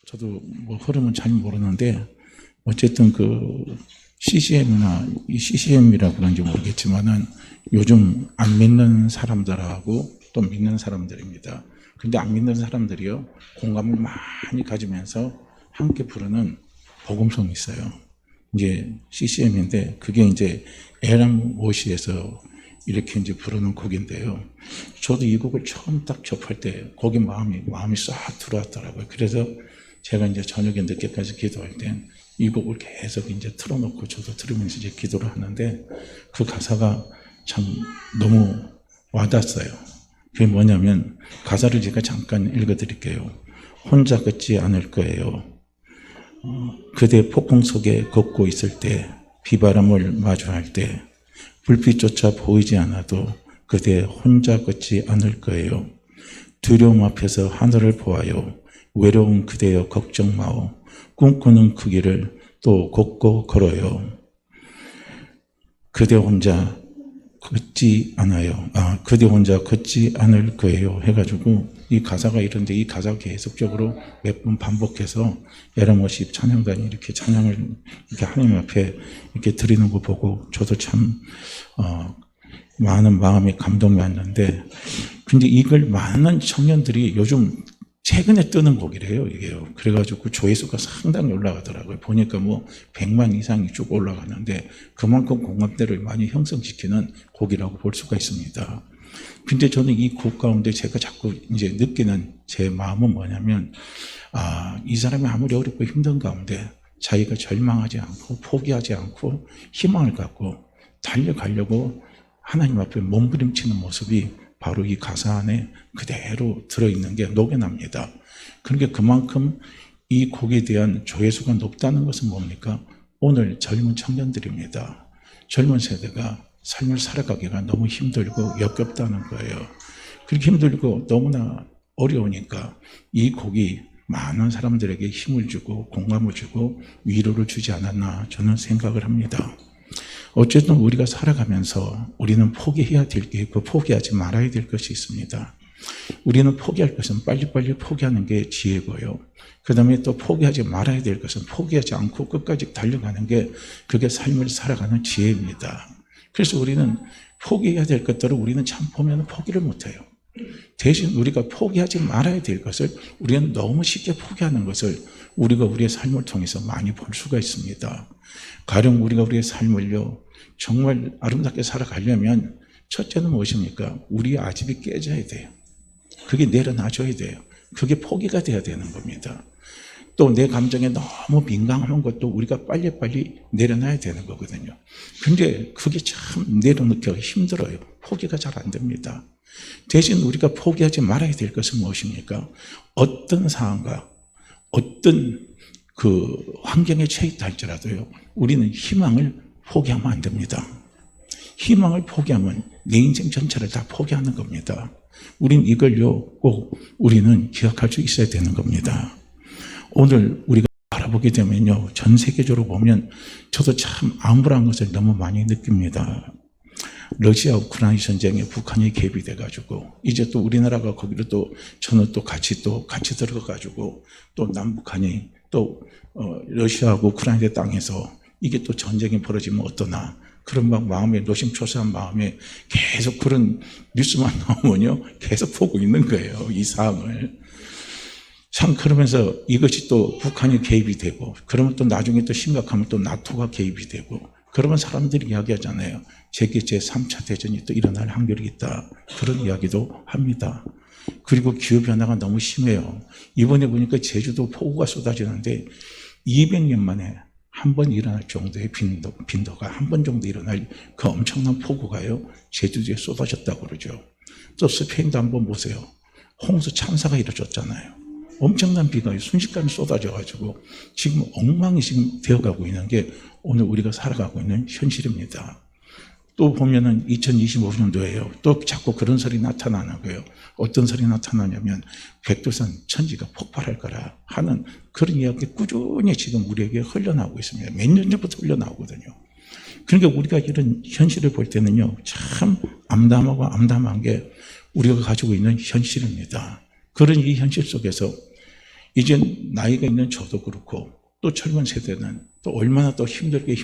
저도 뭐 흐름은 잘 모르는데 어쨌든 그 CCM이나 이 CCM이라 그런지 모르겠지만은 요즘 안 믿는 사람들하고 또 믿는 사람들입니다. 근데 안 믿는 사람들이요 공감을 많이 가지면서 함께 부르는 복음송이 있어요. 이제 CCM인데 그게 이제 에람 워시에서 이렇게 이제 부르는 곡인데요. 저도 이 곡을 처음 딱 접할 때 거기 마음이 싹 들어왔더라고요. 그래서 제가 이제 저녁에 늦게까지 기도할 땐 이 곡을 계속 이제 틀어놓고 저도 들으면서 이제 기도를 하는데 그 가사가 참 너무 와닿았어요. 그게 뭐냐면 가사를 제가 잠깐 읽어드릴게요. 혼자 걷지 않을 거예요. 그대 폭풍 속에 걷고 있을 때 비바람을 마주할 때 불빛조차 보이지 않아도 그대 혼자 걷지 않을 거예요. 두려움 앞에서 하늘을 보아요. 외로운 그대여 걱정 마오. 꿈꾸는 그 길을 또 걷고 걸어요. 그대 혼자 걷지 않아요. 그대 혼자 걷지 않을 거예요. 해가지고 이 가사가 이런데 이 가사가 계속적으로 몇 번 반복해서 에라머십 찬양단이 이렇게 찬양을 이렇게 하나님 앞에 이렇게 드리는 거 보고 저도 참 많은 마음이 감동이 왔는데 근데 이걸 많은 청년들이 요즘 최근에 뜨는 곡이래요, 이게요. 그래가지고 조회수가 상당히 올라가더라고요. 보니까 뭐 100만 이상이 쭉 올라가는데 그만큼 공감대를 많이 형성시키는 곡이라고 볼 수가 있습니다. 근데 저는 이 곡 가운데 제가 자꾸 이제 느끼는 제 마음은 뭐냐면, 이 사람이 아무리 어렵고 힘든 가운데 자기가 절망하지 않고 포기하지 않고 희망을 갖고 달려가려고 하나님 앞에 몸부림치는 모습이 바로 이 가사 안에 그대로 들어있는 게 녹여납니다. 그러니까 그만큼 이 곡에 대한 조회수가 높다는 것은 뭡니까? 오늘 젊은 청년들입니다. 젊은 세대가 삶을 살아가기가 너무 힘들고 역겹다는 거예요. 그렇게 힘들고 너무나 어려우니까 이 곡이 많은 사람들에게 힘을 주고 공감을 주고 위로를 주지 않았나 저는 생각을 합니다. 어쨌든 우리가 살아가면서 우리는 포기해야 될 게 있고 포기하지 말아야 될 것이 있습니다. 우리는 포기할 것은 빨리빨리 포기하는 게 지혜고요. 그 다음에 또 포기하지 말아야 될 것은 포기하지 않고 끝까지 달려가는 게 그게 삶을 살아가는 지혜입니다. 그래서 우리는 포기해야 될 것들을 우리는 참 보면 포기를 못해요. 대신 우리가 포기하지 말아야 될 것을 우리는 너무 쉽게 포기하는 것을 우리가 우리의 삶을 통해서 많이 볼 수가 있습니다. 가령 우리가 우리의 삶을요 정말 아름답게 살아가려면 첫째는 무엇입니까? 우리의 아집이 깨져야 돼요. 그게 내려놔줘야 돼요. 그게 포기가 돼야 되는 겁니다. 또 내 감정에 너무 민감한 것도 우리가 빨리빨리 내려놔야 되는 거거든요. 근데 그게 참 내려놓기가 힘들어요. 포기가 잘 안 됩니다. 대신 우리가 포기하지 말아야 될 것은 무엇입니까? 어떤 상황과 어떤 그 환경에 처했다 할지라도요, 우리는 희망을 포기하면 안 됩니다. 희망을 포기하면 내 인생 전체를 다 포기하는 겁니다. 우린 이걸요, 꼭 우리는 기억할 수 있어야 되는 겁니다. 오늘 우리가 바라보게 되면요, 전 세계적으로 보면 저도 참 암울한 것을 너무 많이 느낍니다. 러시아 우크라이나 전쟁에 북한이 개입이 돼가지고 이제 또 우리나라가 거기로 또 저는 또 같이 들어가가지고 또 남북한이 또 러시아하고 우크라이나 땅에서 이게 또 전쟁이 벌어지면 어떠나 그런 막 마음에 노심초사한 마음에 계속 그런 뉴스만 나오면요 계속 보고 있는 거예요, 이 상황을. 참 그러면서 이것이 또 북한이 개입이 되고 그러면 또 나중에 또 심각하면 또 나토가 개입이 되고 그러면 사람들이 이야기하잖아요. 세계 제3차 대전이 또 일어날 확률이 있다. 그런 이야기도 합니다. 그리고 기후변화가 너무 심해요. 이번에 보니까 제주도 폭우가 쏟아지는데 200년 만에 한 번 일어날 정도의 빈도가 한 번 정도 일어날 그 엄청난 폭우가요, 제주도에 쏟아졌다고 그러죠. 또 스페인도 한번 보세요. 홍수 참사가 이루어졌잖아요. 엄청난 비가 순식간에 쏟아져가지고 지금 엉망이 지금 되어가고 있는 게 오늘 우리가 살아가고 있는 현실입니다. 또 보면은 2025년도에요. 또 자꾸 그런 설이 나타나는 거예요. 어떤 설이 나타나냐면 백두산 천지가 폭발할 거라 하는 그런 이야기 꾸준히 지금 우리에게 흘러나오고 있습니다. 몇 년 전부터 흘러나오거든요. 그러니까 우리가 이런 현실을 볼 때는요, 참 암담하고 암담한 게 우리가 가지고 있는 현실입니다. 그런 이 현실 속에서 이제 나이가 있는 저도 그렇고 또 젊은 세대는 또 얼마나 또 힘들게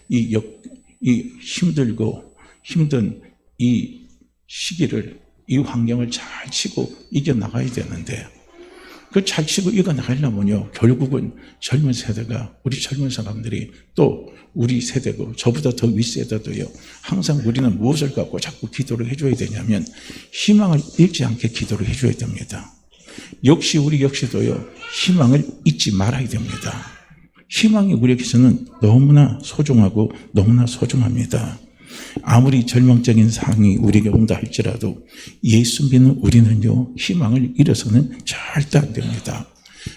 이 힘들고 힘든 이 시기를, 이 환경을 잘 치고 이겨나가야 되는데, 그 잘 치고 이겨나가려면요, 결국은 젊은 세대가, 우리 젊은 사람들이 또 우리 세대고 저보다 더 윗세대도요, 항상 우리는 무엇을 갖고 자꾸 기도를 해줘야 되냐면 희망을 잃지 않게 기도를 해줘야 됩니다. 역시 우리 역시도요, 희망을 잊지 말아야 됩니다. 희망이 우리에게서는 너무나 소중하고 너무나 소중합니다. 아무리 절망적인 상황이 우리에게 온다 할지라도 예수 믿는 우리는요, 희망을 잃어서는 절대 안 됩니다.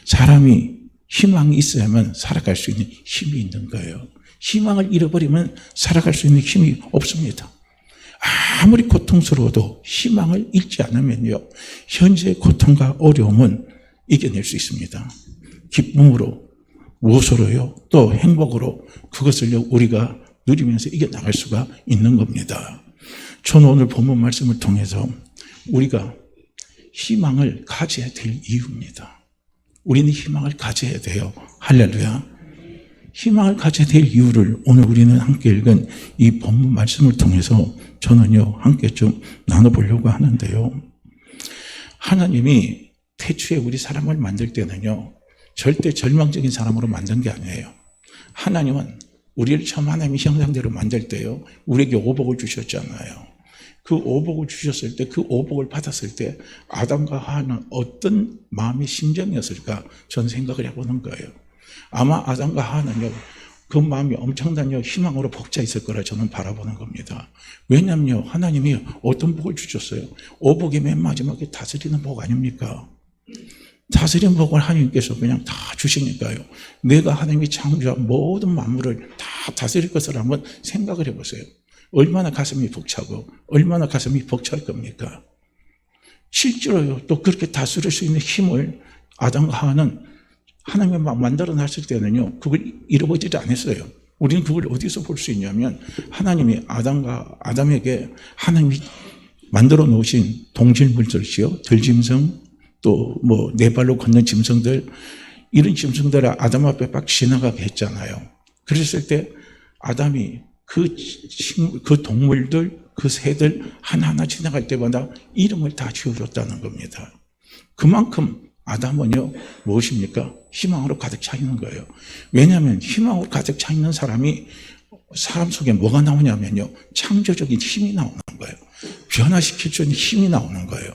사람이 희망이 있어야만 살아갈 수 있는 힘이 있는 거예요. 희망을 잃어버리면 살아갈 수 있는 힘이 없습니다. 아무리 고통스러워도 희망을 잃지 않으면요, 현재의 고통과 어려움은 이겨낼 수 있습니다. 기쁨으로, 무엇으로요? 또 행복으로 그것을요, 우리가 누리면서 이겨나갈 수가 있는 겁니다. 저는 오늘 본문 말씀을 통해서 우리가 희망을 가져야 될 이유입니다. 우리는 희망을 가져야 돼요. 할렐루야. 희망을 가져야 될 이유를 오늘 우리는 함께 읽은 이 본문 말씀을 통해서 저는요, 함께 좀 나눠보려고 하는데요. 하나님이 태초에 우리 사람을 만들 때는요, 절대 절망적인 사람으로 만든 게 아니에요. 하나님은 우리를 처음 하나님의 형상대로 만들 때요, 우리에게 오복을 주셨잖아요. 그 오복을 주셨을 때, 그 오복을 받았을 때 아담과 하와는 어떤 마음의 심정이었을까 저는 생각을 해보는 거예요. 아마 아담과 하와는요, 그 마음이 엄청난 희망으로 벅차 있을 거라 저는 바라보는 겁니다. 왜냐하면 하나님이 어떤 복을 주셨어요? 오복의 맨 마지막에 다스리는 복 아닙니까? 다스리는 복을 하나님께서 그냥 다 주시니까요, 내가 하나님이 창조한 모든 만물을 다 다스릴 것을 한번 생각을 해보세요. 얼마나 가슴이 벅차고 얼마나 가슴이 벅찰 겁니까? 실제로요, 또 그렇게 다스릴 수 있는 힘을 아담과 하와는 하나님이 막 만들어 놨을 때는요, 그걸 잃어버리지 않았어요. 우리는 그걸 어디서 볼 수 있냐면, 하나님이 아담에게 하나님이 만들어 놓으신 동질물들이요, 들짐승, 또 뭐 네 발로 걷는 짐승들, 이런 짐승들을 아담 앞에 막 지나가게 했잖아요. 그랬을 때 아담이 그 동물들, 그 새들 하나하나 지나갈 때마다 이름을 다 지어줬다는 겁니다. 그만큼 아담은요, 무엇입니까? 희망으로 가득 차 있는 거예요. 왜냐하면 희망으로 가득 차 있는 사람이, 사람 속에 뭐가 나오냐면요, 창조적인 힘이 나오는 거예요. 변화시킬 수 있는 힘이 나오는 거예요.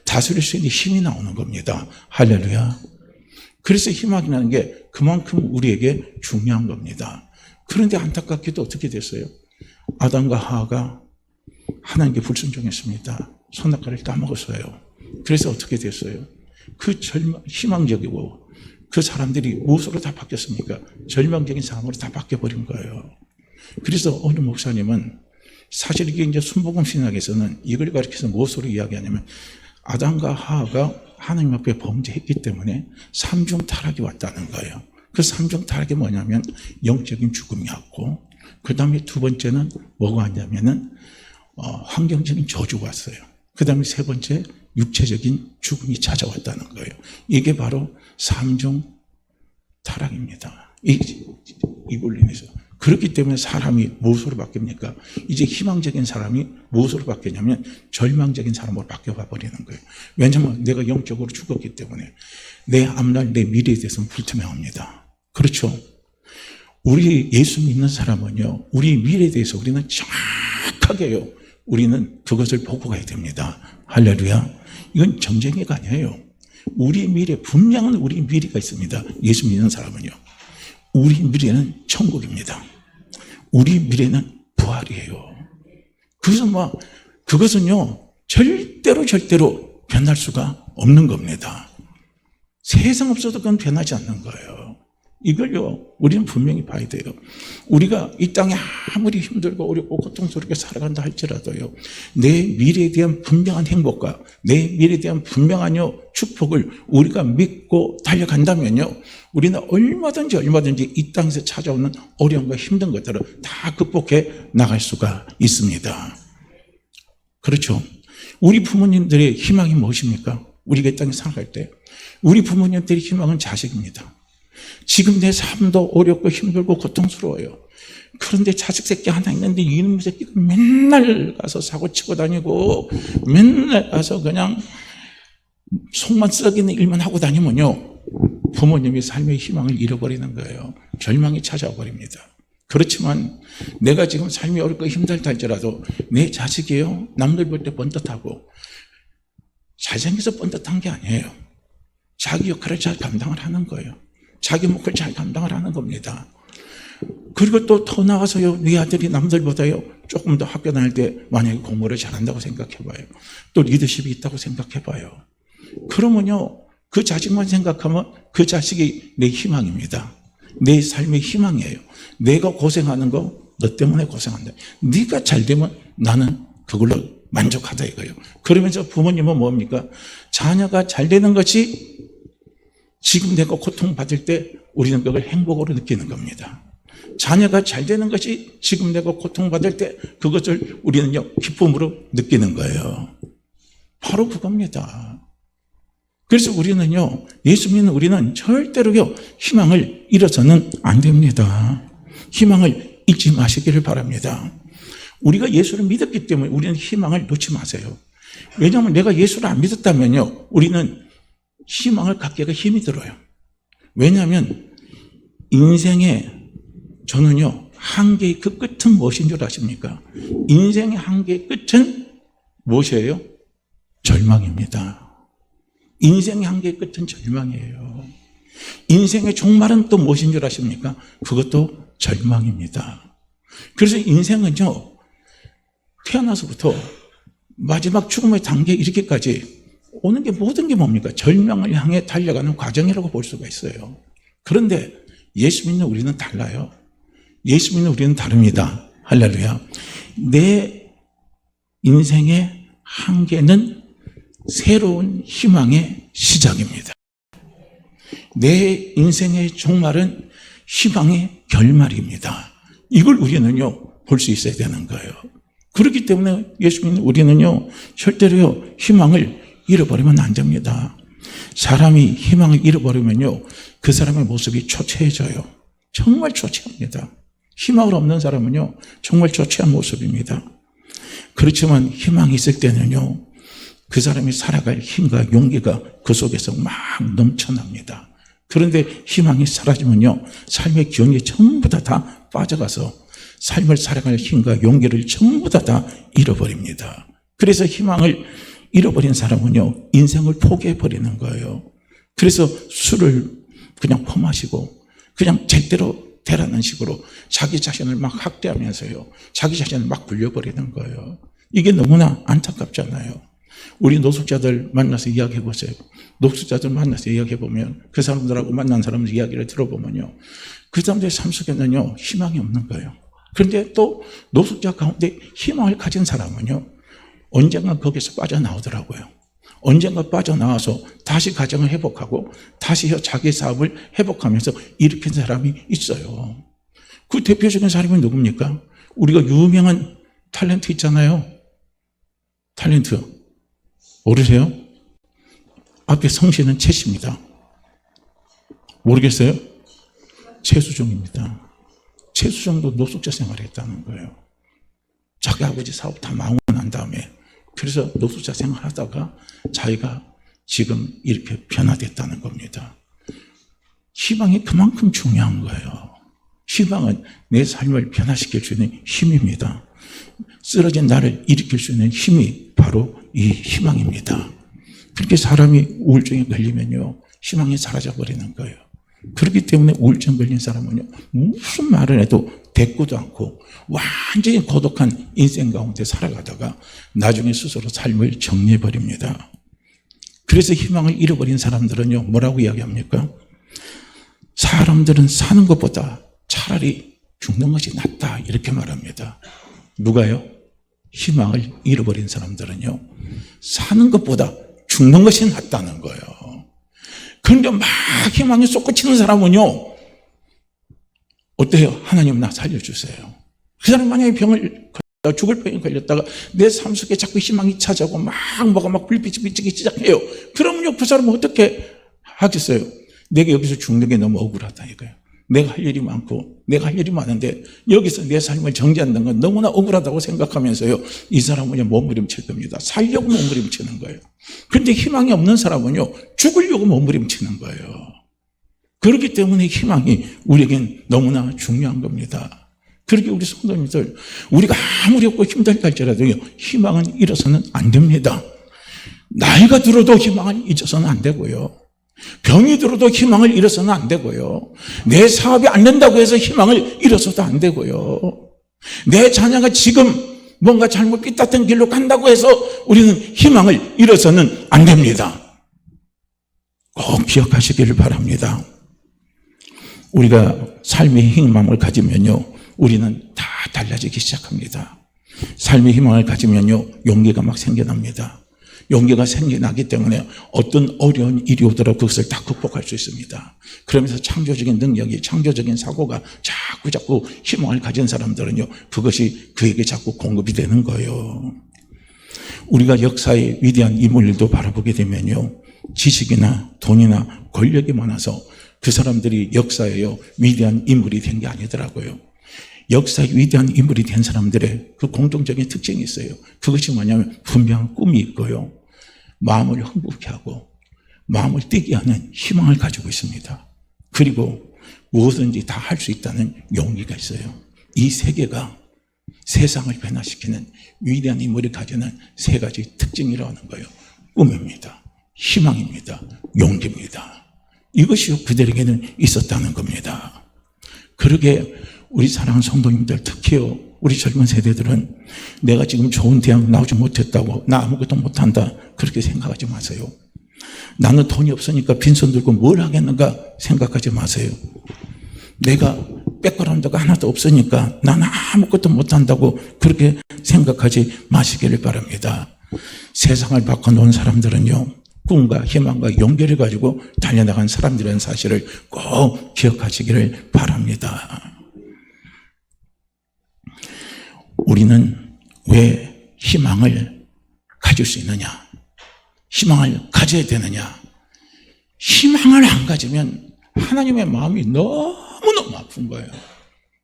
다스릴 수 있는 힘이 나오는 겁니다. 할렐루야. 그래서 희망이라는 게 그만큼 우리에게 중요한 겁니다. 그런데 안타깝게도 어떻게 됐어요? 아담과 하와가 하나님께 불순종했습니다. 선악과를 따먹었어요. 그래서 어떻게 됐어요? 그 희망적이고 그 사람들이 무엇으로 다 바뀌었습니까? 절망적인 사람으로 다 바뀌어버린 거예요. 그래서 어느 목사님은, 사실 이게 이제 순복음 신학에서는 이걸 가리켜서 무엇으로 이야기하냐면, 아담과 하와가 하나님 앞에 범죄했기 때문에 삼중 타락이 왔다는 거예요. 그 삼중 타락이 뭐냐면 영적인 죽음이었고, 그 다음에 두 번째는 뭐가 왔냐면은 환경적인 저주가 왔어요. 그 다음에 세 번째 육체적인 죽음이 찾아왔다는 거예요. 이게 바로 삼중 타락입니다. 이걸로 인해서. 그렇기 때문에 사람이 무엇으로 바뀝니까? 이제 희망적인 사람이 무엇으로 바뀌냐면 절망적인 사람으로 바뀌어가 버리는 거예요. 왜냐하면 내가 영적으로 죽었기 때문에 내 앞날, 내 미래에 대해서는 불투명합니다. 그렇죠? 우리 예수 믿는 사람은요, 우리 미래에 대해서 우리는 정확하게요, 우리는 그것을 보고 가야 됩니다. 할렐루야. 이건 점쟁이가 아니에요. 우리 미래, 분명한 우리 미래가 있습니다. 예수 믿는 사람은요. 우리 미래는 천국입니다. 우리 미래는 부활이에요. 그것은요, 절대로 변할 수가 없는 겁니다. 세상 없어도 그건 변하지 않는 거예요. 이걸요, 우리는 분명히 봐야 돼요. 우리가 이 땅에 아무리 힘들고 어렵고 고통스럽게 살아간다 할지라도요, 내 미래에 대한 분명한 행복과 내 미래에 대한 분명한 축복을 우리가 믿고 달려간다면요, 우리는 얼마든지 이 땅에서 찾아오는 어려움과 힘든 것들을 다 극복해 나갈 수가 있습니다. 그렇죠? 우리 부모님들의 희망이 무엇입니까? 우리가 이 땅에 살아갈 때 우리 부모님들의 희망은 자식입니다. 지금 내 삶도 어렵고 힘들고 고통스러워요. 그런데 자식 새끼 하나 있는데 이놈 새끼가 맨날 가서 사고 치고 다니고 맨날 가서 그냥 속만 썩이는 일만 하고 다니면요, 부모님이 삶의 희망을 잃어버리는 거예요. 절망이 찾아와 버립니다. 그렇지만 내가 지금 삶이 어렵고 힘들다 할지라도 내 자식이요, 남들 볼 때 번듯하고 잘생겨서 번듯한 게 아니에요. 자기 역할을 잘 감당을 하는 거예요. 자기 몫을 잘 감당을 하는 겁니다. 그리고 또 더 나가서요, 네 아들이 남들보다요 조금 더 학교 다닐 때 만약에 공부를 잘한다고 생각해봐요. 또 리더십이 있다고 생각해봐요. 그러면요, 그 자식만 생각하면 그 자식이 내 희망입니다. 내 삶의 희망이에요. 내가 고생하는 거 너 때문에 고생한다. 네가 잘 되면 나는 그걸로 만족하다 이거예요. 그러면서 부모님은 뭡니까? 자녀가 잘 되는 것이 지금 내가 고통받을 때 우리는 그걸 행복으로 느끼는 겁니다. 자녀가 잘 되는 것이 지금 내가 고통받을 때 그것을 우리는요 기쁨으로 느끼는 거예요. 바로 그겁니다. 그래서 우리는요, 예수 믿는 우리는 절대로요 희망을 잃어서는 안 됩니다. 희망을 잊지 마시기를 바랍니다. 우리가 예수를 믿었기 때문에 우리는 희망을 놓지 마세요. 왜냐하면 내가 예수를 안 믿었다면요, 우리는 희망을 갖기가 힘이 들어요. 왜냐하면 인생의, 저는요, 한계의 그 끝은 무엇인 줄 아십니까? 인생의 한계의 끝은 무엇이에요? 절망입니다. 인생의 한계의 끝은 절망이에요. 인생의 종말은 또 무엇인 줄 아십니까? 그것도 절망입니다. 그래서 인생은요, 태어나서부터 마지막 죽음의 단계에 이르기까지 오는 게 모든 게 뭡니까? 절망을 향해 달려가는 과정이라고 볼 수가 있어요. 그런데 예수 믿는 우리는 달라요. 예수 믿는 우리는 다릅니다. 할렐루야. 내 인생의 한계는 새로운 희망의 시작입니다. 내 인생의 종말은 희망의 결말입니다. 이걸 우리는요, 볼 수 있어야 되는 거예요. 그렇기 때문에 예수 믿는 우리는요, 절대로요, 희망을 잃어버리면 안 됩니다. 사람이 희망을 잃어버리면요, 그 사람의 모습이 초췌해져요. 정말 초췌합니다. 희망을 없는 사람은요, 정말 초췌한 모습입니다. 그렇지만 희망이 있을 때는요, 그 사람이 살아갈 힘과 용기가 그 속에서 막 넘쳐납니다. 그런데 희망이 사라지면요, 삶의 기운이 전부 다 빠져가서 삶을 살아갈 힘과 용기를 전부 다 잃어버립니다. 그래서 희망을 잃어버린 사람은요, 인생을 포기해버리는 거예요. 그래서 술을 그냥 퍼마시고 그냥 제대로 되라는 식으로 자기 자신을 막 학대하면서요, 자기 자신을 막 굴려버리는 거예요. 이게 너무나 안타깝잖아요. 우리 노숙자들 만나서 이야기해 보세요. 노숙자들 만나서 이야기해 보면 그 사람들하고 만난 사람들 이야기를 들어보면요, 그 사람들의 삶 속에는요 희망이 없는 거예요. 그런데 또 노숙자 가운데 희망을 가진 사람은요 언젠가 거기서 빠져나오더라고요. 언젠가 빠져나와서 다시 가정을 회복하고 다시 자기 사업을 회복하면서 일으킨 사람이 있어요. 그 대표적인 사람이 누굽니까? 우리가 유명한 탤런트 있잖아요. 탤런트 모르세요? 앞에 성씨는 채씨입니다. 모르겠어요? 최수종입니다. 최수종도 노숙자 생활을 했다는 거예요. 자기 아버지 사업 다 망하고 난 다음에 그래서 노숙자 생활하다가 자기가 지금 이렇게 변화됐다는 겁니다. 희망이 그만큼 중요한 거예요. 희망은 내 삶을 변화시킬 수 있는 힘입니다. 쓰러진 나를 일으킬 수 있는 힘이 바로 이 희망입니다. 그렇게 사람이 우울증에 걸리면요, 희망이 사라져버리는 거예요. 그렇기 때문에 우울증 걸린 사람은요, 무슨 말을 해도 대꾸도 않고 완전히 고독한 인생 가운데 살아가다가 나중에 스스로 삶을 정리해버립니다. 그래서 희망을 잃어버린 사람들은요, 뭐라고 이야기합니까? 사람들은 사는 것보다 차라리 죽는 것이 낫다, 이렇게 말합니다. 누가요? 희망을 잃어버린 사람들은요, 사는 것보다 죽는 것이 낫다는 거예요. 그런데 막 희망이 솟구치는 사람은요, 어때요? 하나님 나 살려주세요. 그 사람 만약에 병을 죽을 병에 걸렸다가 내 삶 속에 자꾸 희망이 찾아오고 뭐가 막 불빛이 비치기 시작해요. 그러면요, 그 사람은 어떻게 하겠어요? 내가 여기서 죽는 게 너무 억울하다 이거예요. 내가 할 일이 많고 내가 할 일이 많은데 여기서 내 삶을 정지한다는 건 너무나 억울하다고 생각하면서요, 이 사람은요 몸부림칠 겁니다. 살려고 몸부림치는 거예요. 그런데 희망이 없는 사람은요 죽으려고 몸부림치는 거예요. 그렇기 때문에 희망이 우리에겐 너무나 중요한 겁니다. 그렇게 우리 성도님들, 우리가 아무리 없고 힘들다 할지라도요 희망은 잃어서는 안 됩니다. 나이가 들어도 희망을 잊어서는 안 되고요, 병이 들어도 희망을 잃어서는 안 되고요, 내 사업이 안 된다고 해서 희망을 잃어서도 안 되고요, 내 자녀가 지금 뭔가 잘못 삐뚤던 길로 간다고 해서 우리는 희망을 잃어서는 안 됩니다. 꼭 기억하시기를 바랍니다. 우리가 삶의 희망을 가지면요 우리는 다 달라지기 시작합니다. 삶의 희망을 가지면요 용기가 막 생겨납니다. 용기가 생겨나기 때문에 어떤 어려운 일이 오더라도 그것을 다 극복할 수 있습니다. 그러면서 창조적인 능력이, 창조적인 사고가 자꾸 희망을 가진 사람들은요 그것이 그에게 자꾸 공급이 되는 거예요. 우리가 역사의 위대한 인물들도 바라보게 되면요 지식이나 돈이나 권력이 많아서 그 사람들이 역사에요 위대한 인물이 된 게 아니더라고요. 역사의 위대한 인물이 된 사람들의 그 공통적인 특징이 있어요. 그것이 뭐냐면 분명한 꿈이 있고요, 마음을 흥분케 하고 마음을 뛰게 하는 희망을 가지고 있습니다. 그리고 무엇든지 다 할 수 있다는 용기가 있어요. 이 세 개가 세상을 변화시키는 위대한 인물이 가지는 세 가지 특징이라는 거예요. 꿈입니다, 희망입니다, 용기입니다. 이것이 그들에게는 있었다는 겁니다. 그러게 우리 사랑하는 성도님들, 특히요 우리 젊은 세대들은 내가 지금 좋은 대학 나오지 못했다고 나 아무것도 못한다 그렇게 생각하지 마세요. 나는 돈이 없으니까 빈손 들고 뭘 하겠는가 생각하지 마세요. 내가 백그라운드가 하나도 없으니까 나는 아무것도 못한다고 그렇게 생각하지 마시기를 바랍니다. 세상을 바꿔놓은 사람들은요 꿈과 희망과 용기를 가지고 달려나간 사람들이라는 사실을 꼭 기억하시기를 바랍니다. 우리는 왜 희망을 가질 수 있느냐? 희망을 가져야 되느냐? 희망을 안 가지면 하나님의 마음이 너무너무 아픈 거예요.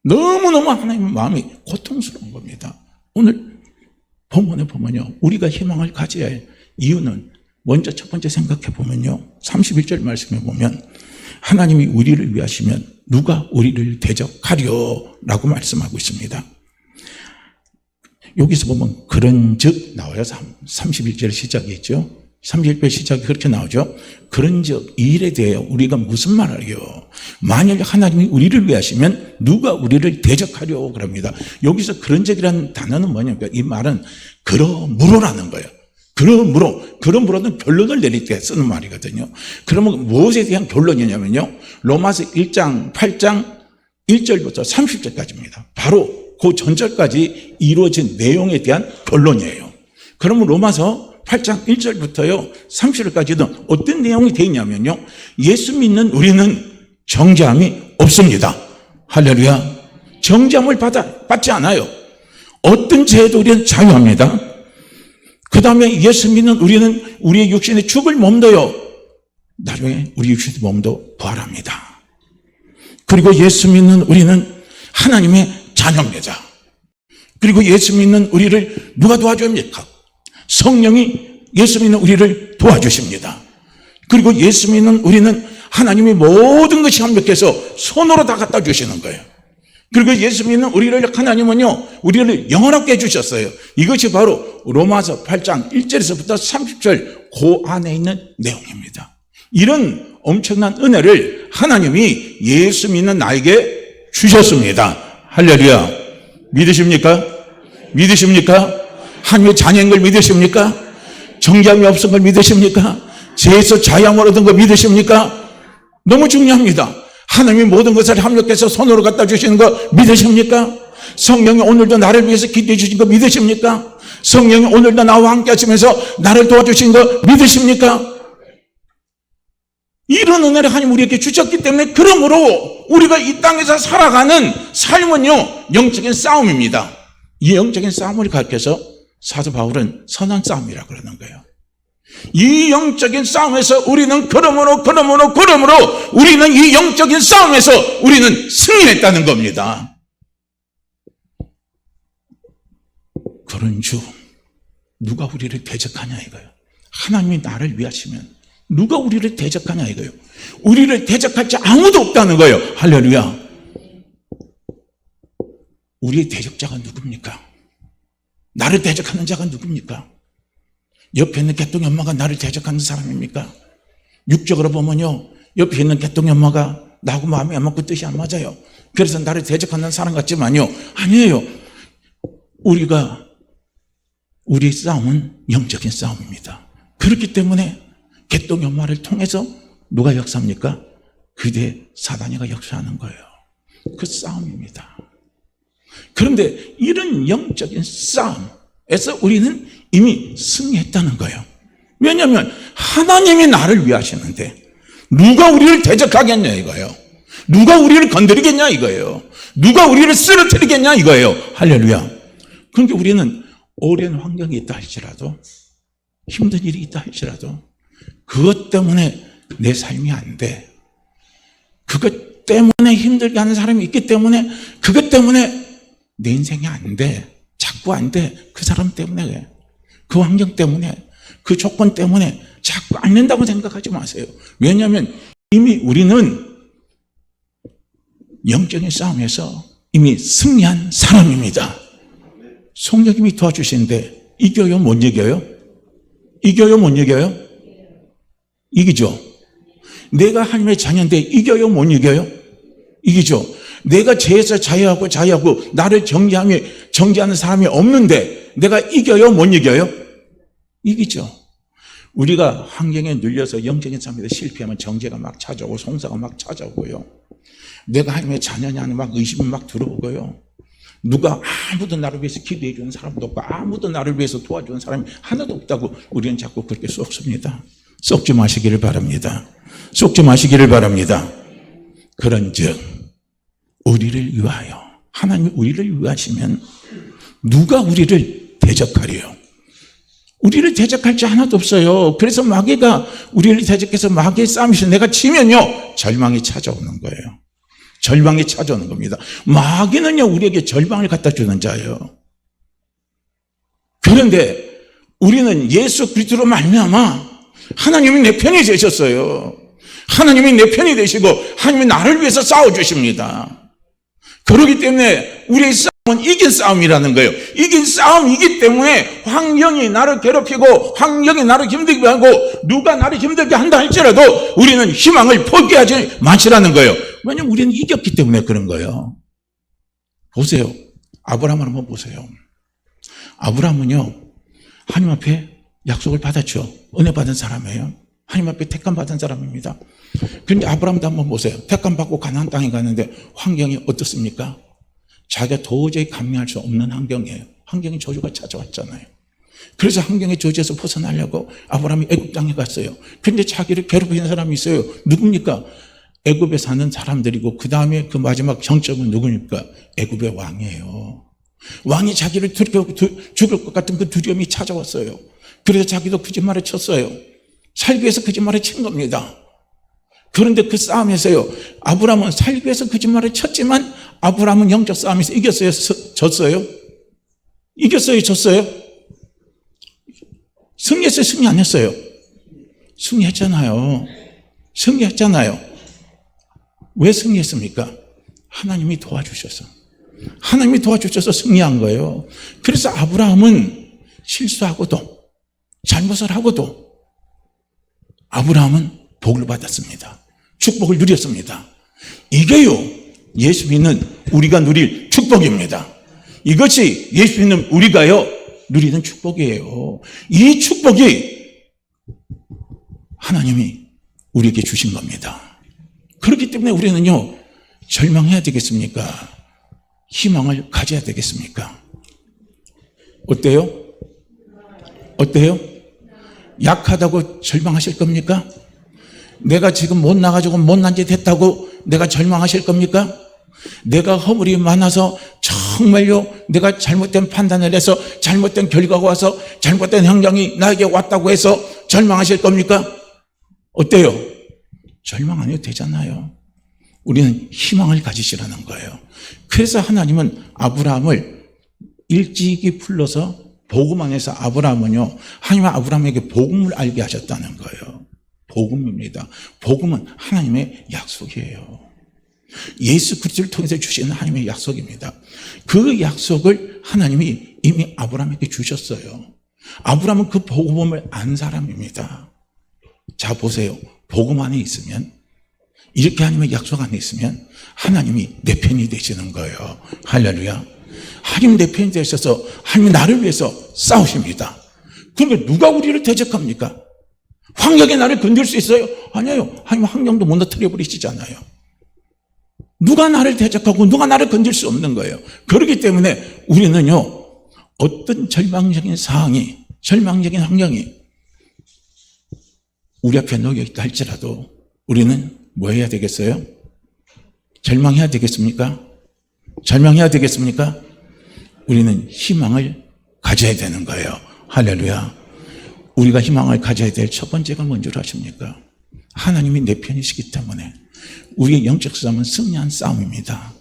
너무너무 하나님의 마음이 고통스러운 겁니다. 오늘 본문에 보면요 우리가 희망을 가져야 할 이유는 먼저 첫 번째 생각해 보면요 31절 말씀에 보면 하나님이 우리를 위하시면 누가 우리를 대적하려 라고 말씀하고 있습니다. 여기서 보면 그런즉 나와요. 31절 시작이 있죠. 31절 시작이 그렇게 나오죠. 그런즉 이 일에 대해 우리가 무슨 말을 해요? 만일 하나님이 우리를 위하시면 누가 우리를 대적하려 그럽니다. 여기서 그런즉이라는 단어는 뭐냐면 이 말은 그러므로라는 거예요. 그러므로는 결론을 내릴 때 쓰는 말이거든요. 그러면 무엇에 대한 결론이냐면요 로마서 1장 8장 1절부터 30절까지입니다. 바로 그 전절까지 이루어진 내용에 대한 결론이에요. 그러면 로마서 8장 1절부터요 30절까지는 어떤 내용이 되어 있냐면요 예수 믿는 우리는 정죄함이 없습니다. 할렐루야. 정죄함을 받지 않아요. 어떤 죄에도 우리는 자유합니다. 그 다음에 예수 믿는 우리는 우리의 육신의 죽을 몸도요 나중에 우리 육신의 몸도 부활합니다. 그리고 예수 믿는 우리는 하나님의 자녀입니다. 그리고 예수 믿는 우리를 누가 도와줍니까? 성령이 예수 믿는 우리를 도와주십니다. 그리고 예수 믿는 우리는 하나님이 모든 것이 완벽해서 손으로 다 갖다 주시는 거예요. 그리고 예수 믿는 우리를 하나님은요 우리를 영원하게 해주셨어요. 이것이 바로 로마서 8장 1절에서부터 30절 그 안에 있는 내용입니다. 이런 엄청난 은혜를 하나님이 예수 믿는 나에게 주셨습니다. 할렐루야. 믿으십니까? 믿으십니까? 하나님의 자녀인 걸 믿으십니까? 정죄함이 없은 걸 믿으십니까? 죄에서 자유함을 얻은 걸 믿으십니까? 너무 중요합니다. 하나님이 모든 것을 합력해서 손으로 갖다 주시는 거 믿으십니까? 성령이 오늘도 나를 위해서 기도해 주신 거 믿으십니까? 성령이 오늘도 나와 함께 하시면서 나를 도와주신 거 믿으십니까? 이런 은혜를 하나님 우리에게 주셨기 때문에 그러므로 우리가 이 땅에서 살아가는 삶은요 영적인 싸움입니다. 이 영적인 싸움을 가르쳐서 사도 바울은 선한 싸움이라고 그러는 거예요. 이 영적인 싸움에서 우리는 그러므로 우리는 이 영적인 싸움에서 우리는 승리했다는 겁니다. 그런 주 누가 우리를 대적하냐 이거예요. 하나님이 나를 위하시면 누가 우리를 대적하냐 이거예요. 우리를 대적할 자 아무도 없다는 거예요. 할렐루야. 우리의 대적자가 누굽니까? 나를 대적하는 자가 누굽니까? 옆에 있는 개똥이 엄마가 나를 대적하는 사람입니까? 육적으로 보면요, 옆에 있는 개똥이 엄마가 나하고 마음이 안 맞고 뜻이 안 맞아요. 그래서 나를 대적하는 사람 같지만요, 아니에요. 우리의 싸움은 영적인 싸움입니다. 그렇기 때문에 개똥이 엄마를 통해서 누가 역사합니까? 그대 사단이가 역사하는 거예요. 그 싸움입니다. 그런데 이런 영적인 싸움에서 우리는 이미 승리했다는 거예요. 왜냐하면 하나님이 나를 위하시는데 누가 우리를 대적하겠냐 이거예요. 누가 우리를 건드리겠냐 이거예요. 누가 우리를 쓰러뜨리겠냐 이거예요. 할렐루야. 그러니까 우리는 어려운 환경이 있다 할지라도, 힘든 일이 있다 할지라도 그것 때문에 내 삶이 안 돼, 그것 때문에 힘들게 하는 사람이 있기 때문에, 그것 때문에 내 인생이 안 돼, 자꾸 안 돼, 그 사람 때문에, 그 환경 때문에, 그 조건 때문에 자꾸 안 된다고 생각하지 마세요. 왜냐하면 이미 우리는 영적인 싸움에서 이미 승리한 사람입니다. 성령님이 도와주시는데 이겨요, 못 이겨요? 이겨요, 못 이겨요? 이기죠. 내가 하나님의 자녀인데 이겨요, 못 이겨요? 이기죠. 내가 죄에서 자유하고 나를 정죄하는 사람이 없는데 내가 이겨요, 못 이겨요? 이기죠. 우리가 환경에 눌려서 영적인 삶에서 실패하면 정죄가 막 찾아오고 송사가 막 찾아오고요. 내가 하나님의 자녀냐는 막 의심이 막 들어오고요. 누가 아무도 나를 위해서 기도해 주는 사람도 없고 아무도 나를 위해서 도와주는 사람이 하나도 없다고 우리는 자꾸 그렇게 썩습니다. 썩지 마시기를 바랍니다. 썩지 마시기를 바랍니다. 그런즉 우리를 위하여, 하나님이 우리를 위하시면 누가 우리를 대적하리요? 우리를 대적할 자 하나도 없어요. 그래서 마귀가 우리를 대적해서 마귀의 싸움에서 내가 지면요, 절망이 찾아오는 거예요. 절망이 찾아오는 겁니다. 마귀는요, 우리에게 절망을 갖다 주는 자예요. 그런데 우리는 예수 그리스도로 말미암아 하나님이 내 편이 되셨어요. 하나님이 내 편이 되시고 하나님이 나를 위해서 싸워주십니다. 그렇기 때문에 우리의 싸움은 이긴 싸움이라는 거예요. 이긴 싸움이기 때문에 환경이 나를 괴롭히고 환경이 나를 힘들게 하고 누가 나를 힘들게 한다 할지라도 우리는 희망을 포기하지 마시라는 거예요. 왜냐하면 우리는 이겼기 때문에 그런 거예요. 보세요. 아브라함을 한번 보세요. 아브라함은요, 하나님 앞에 약속을 받았죠. 은혜 받은 사람이에요. 하나님 앞에 택감 받은 사람입니다. 그런데 아브라함도 한번 보세요. 택감 받고 가나안 땅에 가는데 환경이 어떻습니까? 자기가 도저히 감내할 수 없는 환경이에요. 환경의 저주가 찾아왔잖아요. 그래서 환경의 저주에서 벗어나려고 아브라함이 애굽 땅에 갔어요. 그런데 자기를 괴롭히는 사람이 있어요. 누굽니까? 애굽에 사는 사람들이고 그 다음에 그 마지막 정점은 누굽니까? 애굽의 왕이에요. 왕이 자기를 죽일 것 같은 그 두려움이 찾아왔어요. 그래서 자기도 거짓말을 쳤어요. 살기 위해서 거짓말을 친 겁니다. 그런데 그 싸움에서요, 아브라함은 살기 위해서 거짓말을 쳤지만 아브라함은 영적 싸움에서 이겼어요? 졌어요? 이겼어요? 졌어요? 승리했어요? 승리 안 했어요? 승리했잖아요. 승리했잖아요. 왜 승리했습니까? 하나님이 도와주셔서. 하나님이 도와주셔서 승리한 거예요. 그래서 아브라함은 실수하고도 잘못을 하고도 아브라함은 복을 받았습니다. 축복을 누렸습니다. 이게요, 예수 믿는 우리가 누릴 축복입니다. 이것이 예수 믿는 우리가요 누리는 축복이에요. 이 축복이 하나님이 우리에게 주신 겁니다. 그렇기 때문에 우리는요, 절망해야 되겠습니까? 희망을 가져야 되겠습니까? 어때요? 어때요? 약하다고 절망하실 겁니까? 내가 지금 못 나가지고 못난 짓 했다고 내가 절망하실 겁니까? 내가 허물이 많아서 정말요 내가 잘못된 판단을 해서 잘못된 결과가 와서 잘못된 행동이 나에게 왔다고 해서 절망하실 겁니까? 어때요? 절망 안 해도 되잖아요. 우리는 희망을 가지시라는 거예요. 그래서 하나님은 아브라함을 일찍이 불러서 복음 안에서 아브라함은요, 하나님은 아브라함에게 복음을 알게 하셨다는 거예요. 복음입니다. 복음은 하나님의 약속이에요. 예수 그리스도를 통해서 주시는 하나님의 약속입니다. 그 약속을 하나님이 이미 아브라함에게 주셨어요. 아브라함은 그 복음을 안 사람입니다. 자, 보세요. 복음 안에 있으면, 이렇게 하나님의 약속 안에 있으면 하나님이 내 편이 되시는 거예요. 할렐루야. 하나님 내 편이 되셔서 하나님이 나를 위해서 싸우십니다. 그런데 누가 우리를 대적합니까? 환경이 나를 건들 수 있어요? 아니에요. 하나님 환경도 무너뜨려 버리시잖아요. 누가 나를 대적하고 누가 나를 건들 수 없는 거예요. 그렇기 때문에 우리는요, 어떤 절망적인 상황이, 절망적인 환경이 우리 앞에 놓여 있다 할지라도 우리는 뭐 해야 되겠어요? 절망해야 되겠습니까? 절망해야 되겠습니까? 우리는 희망을 가져야 되는 거예요. 할렐루야. 우리가 희망을 가져야 될 첫 번째가 뭔지 아십니까? 하나님이 내 편이시기 때문에 우리의 영적 싸움은 승리한 싸움입니다.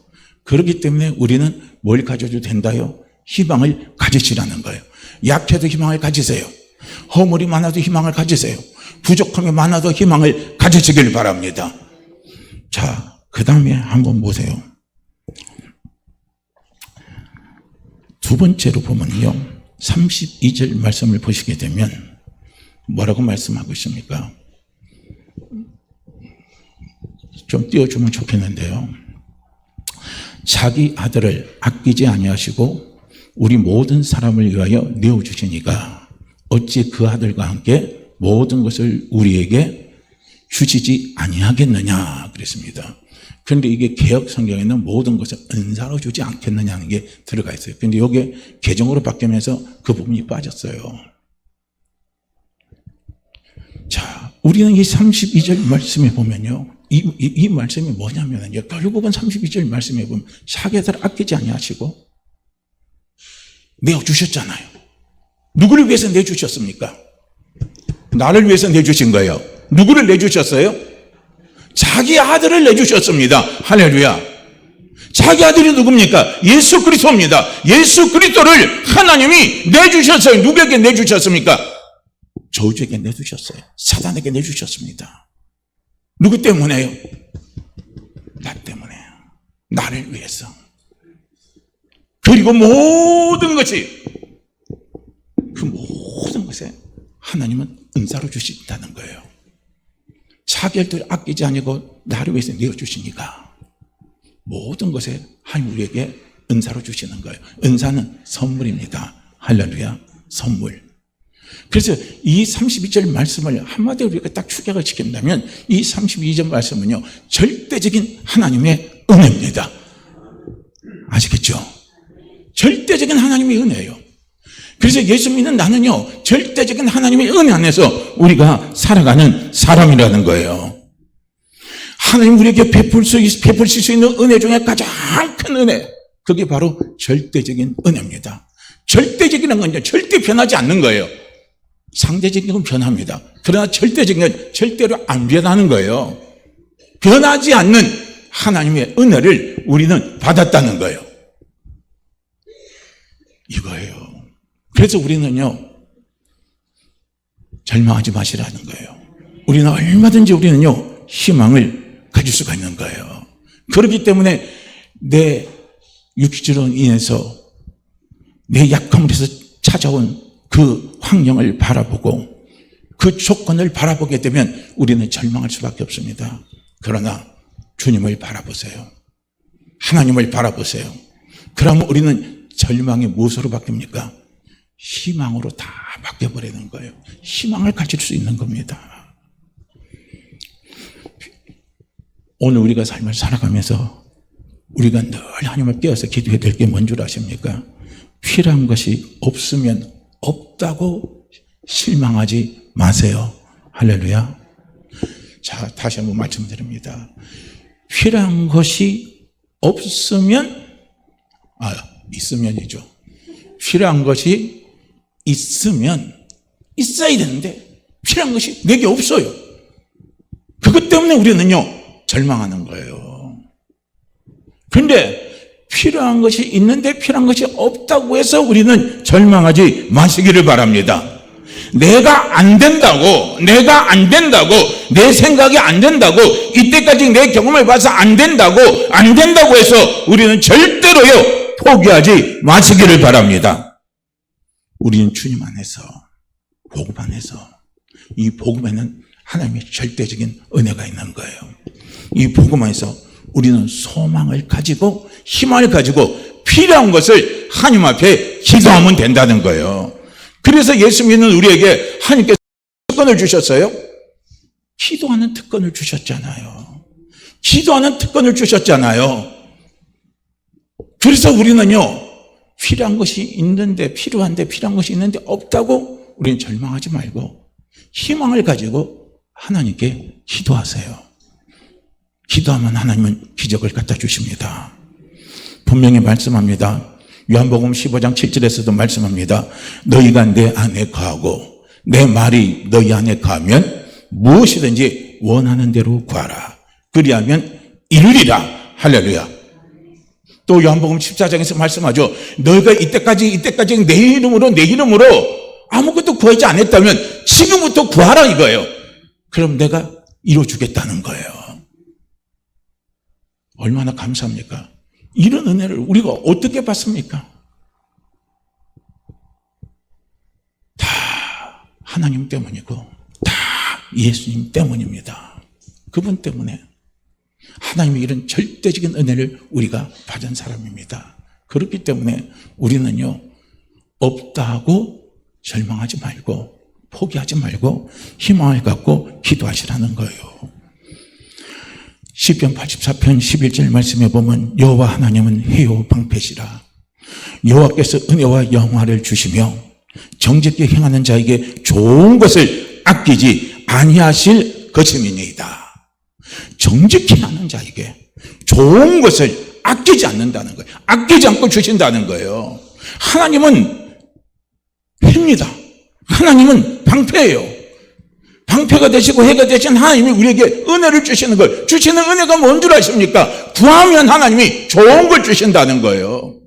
그렇기 때문에 우리는 뭘 가져도 된다요? 희망을 가지시라는 거예요. 약해도 희망을 가지세요. 허물이 많아도 희망을 가지세요. 부족함이 많아도 희망을 가지시길 바랍니다. 자, 그 다음에 한번 보세요. 두 번째로 보면요, 32절 말씀을 보시게 되면 뭐라고 말씀하고 있습니까? 좀 띄워주면 좋겠는데요. 자기 아들을 아끼지 아니하시고 우리 모든 사람을 위하여 내어주시니까 어찌 그 아들과 함께 모든 것을 우리에게 주시지 아니하겠느냐 그랬습니다. 그런데 이게 개역 성경에는 모든 것을 은사로 주지 않겠느냐는 게 들어가 있어요. 그런데 이게 개정으로 바뀌면서 그 부분이 빠졌어요. 자, 우리는 이 32절 말씀에 보면요, 이 말씀이 뭐냐면요, 결국은 32절 말씀에 보면 자기 아들을 아끼지 아니하시고 내어주셨잖아요. 누구를 위해서 내주셨습니까? 나를 위해서 내주신 거예요. 누구를 내주셨어요? 자기 아들을 내주셨습니다. 할렐루야. 자기 아들이 누굽니까? 예수 그리스도입니다. 예수 그리스도를 하나님이 내주셨어요. 누구에게 내주셨습니까? 저주에게 내주셨어요. 사단에게 내주셨습니다. 누구 때문에요? 나 때문에요. 나를 위해서. 그리고 모든 것이, 그 모든 것에 하나님은 은사로 주신다는 거예요. 자기 아들을 아끼지 아니고 나를 위해서 내어주시니까 모든 것에 하나님 우리에게 은사로 주시는 거예요. 은사는 선물입니다. 할렐루야. 선물. 그래서 이 32절 말씀을 한마디로 우리가 딱 축약을 시킨다면 이 32절 말씀은요, 절대적인 하나님의 은혜입니다. 아시겠죠? 절대적인 하나님의 은혜예요. 그래서 예수 믿는 나는요, 절대적인 하나님의 은혜 안에서 우리가 살아가는 사람이라는 거예요. 하나님 우리에게 베푸실 수 있는 은혜 중에 가장 큰 은혜, 그게 바로 절대적인 은혜입니다. 절대적인 건요, 절대 변하지 않는 거예요. 상대적인 건 변합니다. 그러나 절대적인 건 절대로 안 변하는 거예요. 변하지 않는 하나님의 은혜를 우리는 받았다는 거예요. 이거예요. 그래서 우리는요, 절망하지 마시라는 거예요. 우리는 얼마든지 우리는요, 희망을 가질 수가 있는 거예요. 그렇기 때문에 내 육체로 인해서 내 약함으로 해서 찾아온 그 환경을 바라보고 그 조건을 바라보게 되면 우리는 절망할 수밖에 없습니다. 그러나 주님을 바라보세요. 하나님을 바라보세요. 그러면 우리는 절망이 무엇으로 바뀝니까? 희망으로 다 바뀌어버리는 거예요. 희망을 가질 수 있는 겁니다. 오늘 우리가 삶을 살아가면서 우리가 늘 하나님을 깨어서 기도해야 될 게 뭔 줄 아십니까? 필요한 것이 없으면 없다고 실망하지 마세요. 할렐루야. 자, 다시 한번 말씀드립니다. 필요한 것이 없으면, 있으면이죠. 필요한 것이 있으면, 있어야 되는데, 필요한 것이 내게 없어요. 그것 때문에 우리는요, 절망하는 거예요. 그런데 필요한 것이 있는데 필요한 것이 없다고 해서 우리는 절망하지 마시기를 바랍니다. 내가 안 된다고, 내 생각이 안 된다고, 이때까지 내 경험을 봐서 안 된다고 해서 우리는 절대로요, 포기하지 마시기를 바랍니다. 우리는 주님 안에서, 복음 안에서, 이 복음에는 하나님의 절대적인 은혜가 있는 거예요. 이 복음 안에서 우리는 소망을 가지고, 희망을 가지고 필요한 것을 하나님 앞에 기도하면 된다는 거예요. 그래서 예수 믿는 우리에게 하나님께서 특권을 주셨어요. 기도하는 특권을 주셨잖아요. 기도하는 특권을 주셨잖아요. 그래서 우리는요, 필요한 것이 있는데 없다고 우리는 절망하지 말고 희망을 가지고 하나님께 기도하세요. 기도하면 하나님은 기적을 갖다 주십니다. 분명히 말씀합니다. 요한복음 15장 7절에서도 말씀합니다. 너희가 내 안에 거하고 내 말이 너희 안에 거하면 무엇이든지 원하는 대로 구하라. 그리하면 이루리라. 할렐루야. 또 요한복음 14장에서 말씀하죠. 너희가 이때까지 내 이름으로 아무것도 구하지 않았다면 지금부터 구하라 이거예요. 그럼 내가 이루어주겠다는 거예요. 얼마나 감사합니까? 이런 은혜를 우리가 어떻게 받습니까? 다 하나님 때문이고 다 예수님 때문입니다. 그분 때문에 하나님의 이런 절대적인 은혜를 우리가 받은 사람입니다. 그렇기 때문에 우리는요, 없다고 절망하지 말고 포기하지 말고 희망을 갖고 기도하시라는 거예요. 시편 84편 11절 말씀에 보면 여호와 하나님은 해요 방패시라. 여호와께서 은혜와 영화를 주시며 정직히 행하는 자에게 좋은 것을 아끼지 아니하실 것임이니이다. 정직히 하는 자에게 좋은 것을 아끼지 않는다는 거예요. 아끼지 않고 주신다는 거예요. 하나님은 해입니다. 하나님은 방패예요. 방패가 되시고 해가 되신 하나님이 우리에게 은혜를 주시는 걸, 주시는 은혜가 뭔 줄 아십니까? 구하면 하나님이 좋은 걸 주신다는 거예요.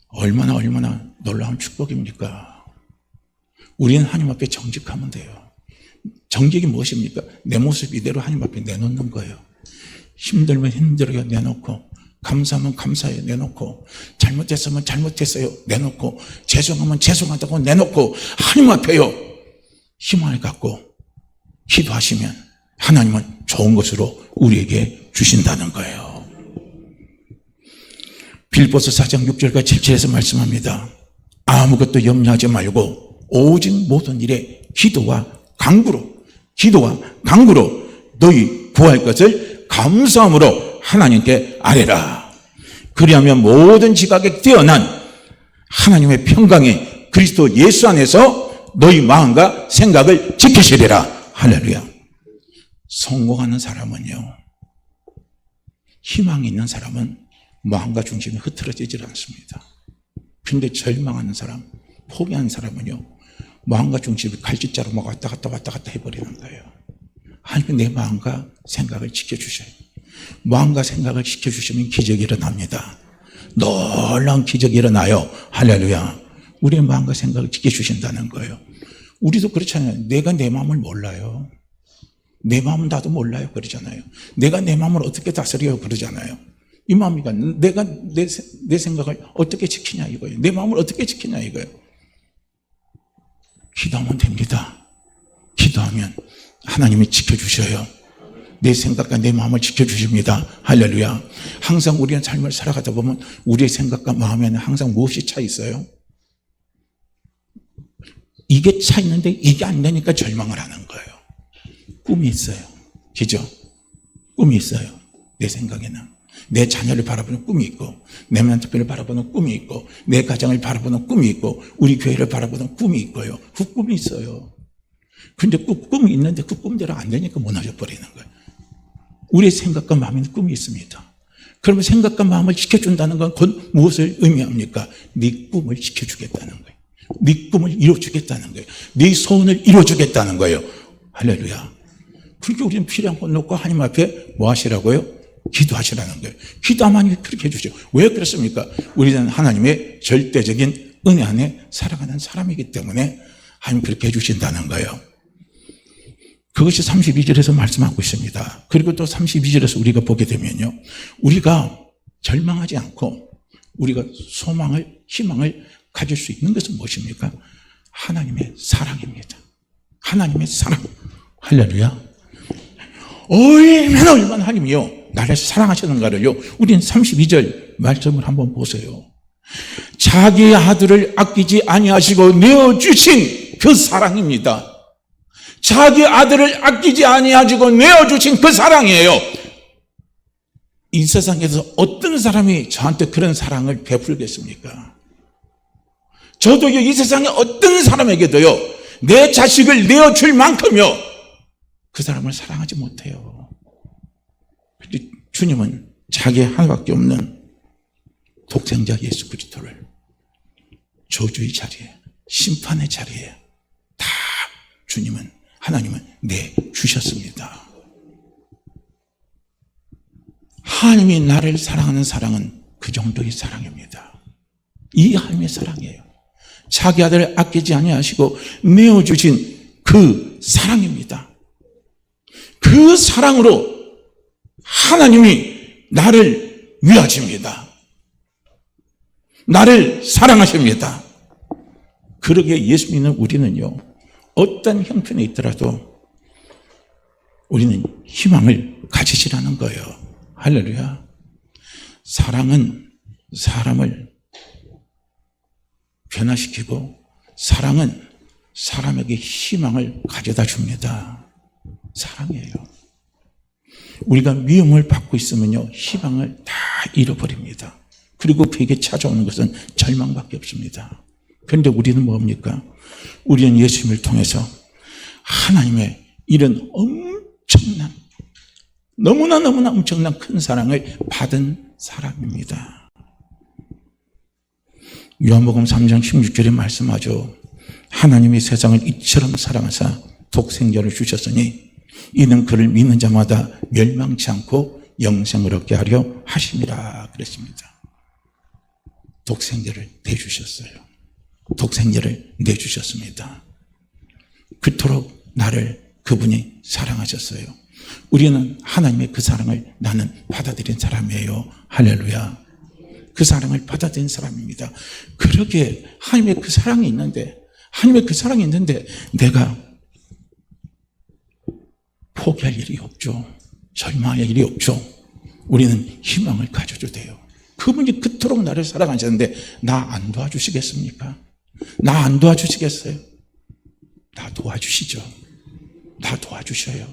얼마나 놀라운 축복입니까? 우리는 하나님 앞에 정직하면 돼요. 정직이 무엇입니까? 내 모습 이대로 하나님 앞에 내놓는 거예요. 힘들면 힘들어요 내놓고, 감사하면 감사해요 내놓고, 잘못했으면 잘못했어요 내놓고, 죄송하면 죄송하다고 내놓고 하나님 앞에요 희망을 갖고 기도하시면 하나님은 좋은 것으로 우리에게 주신다는 거예요. 빌립보서 4장 6절과 7절에서 말씀합니다. 아무것도 염려하지 말고 오직 모든 일에 기도와 간구로 너희 구할 것을 감사함으로 하나님께 아뢰라. 그리하면 모든 지각에 뛰어난 하나님의 평강이 그리스도 예수 안에서 너희 마음과 생각을 지키시리라. 할렐루야. 성공하는 사람은요, 희망이 있는 사람은 마음과 중심이 흐트러지질 않습니다. 근데 절망하는 사람, 포기하는 사람은요, 마음과 중심이 갈짓자로 막 왔다 갔다 해버리는 거예요. 하나님 내 마음과 생각을 지켜주셔요. 마음과 생각을 지켜주시면 기적이 일어납니다. 놀라운 기적이 일어나요. 할렐루야. 우리의 마음과 생각을 지켜주신다는 거예요. 우리도 그렇잖아요. 내가 내 마음을 몰라요. 내 마음은 나도 몰라요. 그러잖아요. 내가 내 마음을 어떻게 다스려요. 그러잖아요. 이 마음이가 내가 내 생각을 어떻게 지키냐 이거예요. 내 마음을 어떻게 지키냐 이거예요. 기도하면 됩니다. 기도하면 하나님이 지켜주셔요. 내 생각과 내 마음을 지켜주십니다. 할렐루야. 항상 우리의 삶을 살아가다 보면 우리의 생각과 마음에는 항상 무엇이 차 있어요? 이게 차 있는데 이게 안 되니까 절망을 하는 거예요. 꿈이 있어요. 그죠? 꿈이 있어요. 내 생각에는. 내 자녀를 바라보는 꿈이 있고, 내 남편을 바라보는 꿈이 있고, 내 가정을 바라보는 꿈이 있고, 우리 교회를 바라보는 꿈이 있고요. 그 꿈이 있어요. 근데 그 꿈이 있는데 그 꿈대로 안 되니까 무너져 버리는 거예요. 우리의 생각과 마음에는 꿈이 있습니다. 그러면 생각과 마음을 지켜준다는 건 곧 무엇을 의미합니까? 네 꿈을 지켜주겠다는 거예요. 네 꿈을 이루어주겠다는 거예요. 네 소원을 이루어주겠다는 거예요. 할렐루야. 그렇게 우리는 필요한 것 놓고 하나님 앞에 뭐 하시라고요? 기도하시라는 거예요. 기도하면 하나님이 그렇게 해주죠. 왜 그렇습니까? 우리는 하나님의 절대적인 은혜 안에 살아가는 사람이기 때문에 하나님 그렇게 해주신다는 거예요. 그것이 32절에서 말씀하고 있습니다. 그리고 또 32절에서 우리가 보게 되면요, 우리가 절망하지 않고 우리가 소망을, 희망을 가질 수 있는 것은 무엇입니까? 하나님의 사랑입니다. 하나님의 사랑. 할렐루야. 얼마나 하나님이요 나를 사랑하시는가를요, 우리는 32절 말씀을 한번 보세요. 자기의 아들을 아끼지 아니하시고 내어주신 그 사랑입니다. 자기 아들을 아끼지 아니하시고 내어주신 그 사랑이에요. 이 세상에서 어떤 사람이 저한테 그런 사랑을 베풀겠습니까? 저도요, 이 세상에 어떤 사람에게도요, 내 자식을 내어줄 만큼요, 그 사람을 사랑하지 못해요. 주님은 자기 하나밖에 없는 독생자 예수 그리스도를 저주의 자리에, 심판의 자리에 다 하나님은 내주셨습니다. 하나님이 나를 사랑하는 사랑은 그 정도의 사랑입니다. 이 하나님의 사랑이에요. 자기 아들을 아끼지 아니하시고 내어주신 그 사랑입니다. 그 사랑으로 하나님이 나를 위하십니다. 나를 사랑하십니다. 그러기에 예수 믿는 우리는요, 어떤 형편에 있더라도 우리는 희망을 가지시라는 거예요. 할렐루야. 사랑은 사람을 변화시키고, 사랑은 사람에게 희망을 가져다 줍니다. 사랑이에요. 우리가 미움을 받고 있으면요, 희망을 다 잃어버립니다. 그리고 그에게 찾아오는 것은 절망밖에 없습니다. 그런데 우리는 뭡니까? 우리는 예수님을 통해서 하나님의 이런 엄청난, 너무나 엄청난 큰 사랑을 받은 사람입니다. 요한복음 3장 16절에 말씀하죠. 하나님이 세상을 이처럼 사랑하사 독생자를 주셨으니 이는 그를 믿는 자마다 멸망치 않고 영생을 얻게 하려 하심이라 그랬습니다. 독생자를 내주셨어요. 독생자를 내주셨습니다. 그토록 나를 그분이 사랑하셨어요. 우리는 하나님의 그 사랑을 나는 받아들인 사람이에요. 할렐루야. 그 사랑을 받아들인 사람입니다. 그러기에 하나님의 그 사랑이 있는데, 내가 포기할 일이 없죠. 절망할 일이 없죠. 우리는 희망을 가져도 돼요. 그분이 그토록 나를 사랑하셨는데 나 안 도와주시겠습니까? 나 안 도와주시겠어요? 나 도와주시죠. 나 도와주셔요.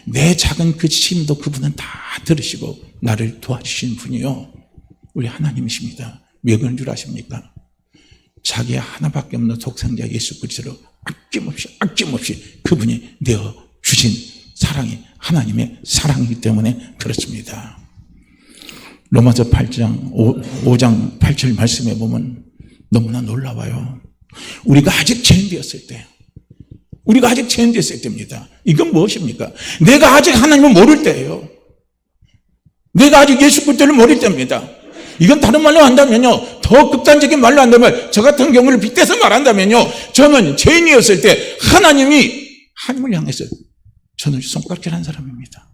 내 작은 그 심도 그분은 다 들으시고 나를 도와주시는 분이요, 우리 하나님이십니다. 왜 그런 줄 아십니까? 자기 하나밖에 없는 독생자 예수 그리스도로 아낌없이 그분이 내어주신 사랑이 하나님의 사랑이기 때문에 그렇습니다. 로마서 5장 8절 말씀에 보면 너무나 놀라워요. 우리가 아직 죄인되었을 때입니다. 이건 무엇입니까? 내가 아직 하나님을 모를 때예요. 내가 아직 예수 그리스도를 모를 때입니다. 이건 다른 말로 한다면요, 더 극단적인 말로 한다면, 저 같은 경우를 빗대서 말한다면요, 저는 죄인이었을 때 하나님을 향해서 저는 손가락질한 사람입니다.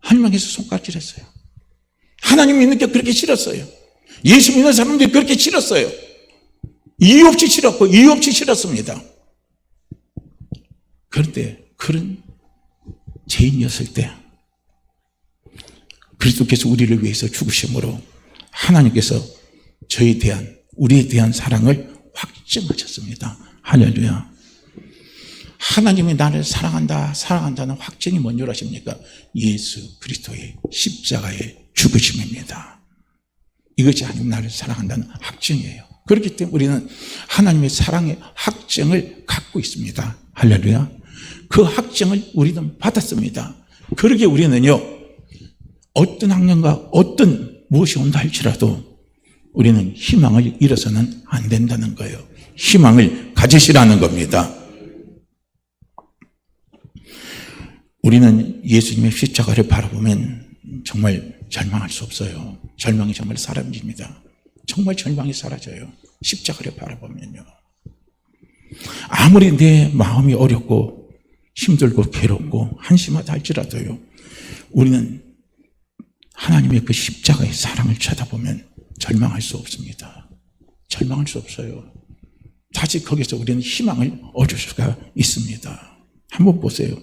하나님 향해서 손가락질했어요. 하나님 믿는 게 그렇게 싫었어요. 예수 믿는 사람들이 그렇게 싫었어요. 이유 없이 싫었습니다. 그런데 그런 죄인이었을 때 그리스도께서 우리를 위해서 죽으심으로 하나님께서 우리에 대한 사랑을 확증하셨습니다. 할렐루야. 하나님이 나를 사랑한다는 확증이 뭔 줄 아십니까? 예수 그리스도의 십자가의 죽으심입니다. 이것이 하나님 나를 사랑한다는 확증이에요. 그렇기 때문에 우리는 하나님의 사랑의 확증을 갖고 있습니다. 할렐루야. 그 확증을 우리는 받았습니다. 그러기에 우리는요, 어떤 학년과 어떤 무엇이 온다 할지라도 우리는 희망을 잃어서는 안 된다는 거예요. 희망을 가지시라는 겁니다. 우리는 예수님의 십자가를 바라보면 정말 절망할 수 없어요. 절망이 정말 사라집니다. 정말 절망이 사라져요. 십자가를 바라보면요. 아무리 내 마음이 어렵고 힘들고 괴롭고 한심하다 할지라도요, 우리는 하나님의 그 십자가의 사랑을 쳐다보면 절망할 수 없습니다. 절망할 수 없어요. 다시 거기서 우리는 희망을 얻을 수가 있습니다. 한번 보세요.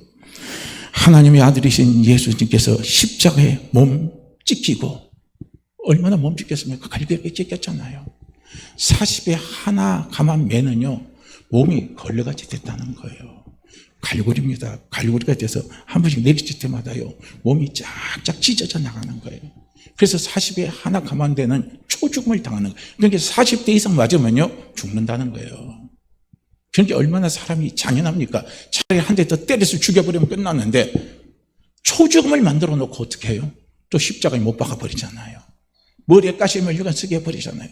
하나님의 아들이신 예수님께서 십자가에 몸 찍히고 얼마나 몸 찍혔습니까? 갈비에 찍혔잖아요. 40에 하나 가만 매는요, 몸이 걸레같이 됐다는 거예요. 갈고리입니다. 갈고리가 돼서 한 번씩 내리칠 때마다요, 몸이 쫙쫙 찢어져 나가는 거예요. 그래서 40에 하나 감안되는 초죽음을 당하는 거예요. 그러니까 40대 이상 맞으면요, 죽는다는 거예요. 그러니까 얼마나 사람이 잔인합니까? 차라리 한 대 더 때려서 죽여버리면 끝났는데 초죽음을 만들어 놓고 어떻게 해요? 또 십자가에 못 박아버리잖아요. 머리에 가시를 혈관 쓰게 해버리잖아요.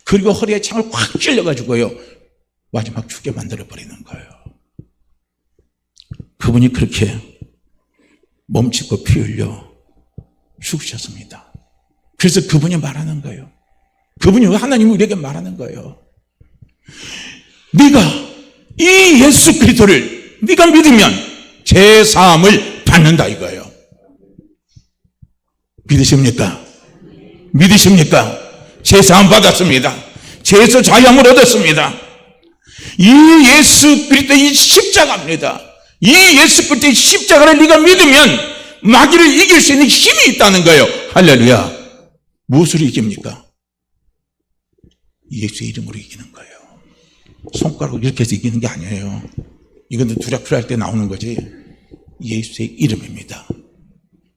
그리고 허리에 창을 확 찔러가지고요, 마지막 죽게 만들어버리는 거예요. 그분이 그렇게 몸짓고 피 흘려 죽으셨습니다. 그래서 그분이 말하는 거예요. 그분이 하나님이 우리에게 말하는 거예요. 네가 이 예수 그리스도를 네가 믿으면 죄사함을 받는다 이거예요. 믿으십니까? 믿으십니까? 죄사함 받았습니다. 죄에서 자유함을 얻었습니다. 이 예수 그리스도의 십자가입니다. 이 예수 그리스도의 십자가를 네가 믿으면 마귀를 이길 수 있는 힘이 있다는 거예요. 할렐루야. 무엇으로 이깁니까? 예수의 이름으로 이기는 거예요. 손가락으로 이렇게 해서 이기는 게 아니에요. 이건 두려워 할 때 나오는 거지. 예수의 이름입니다.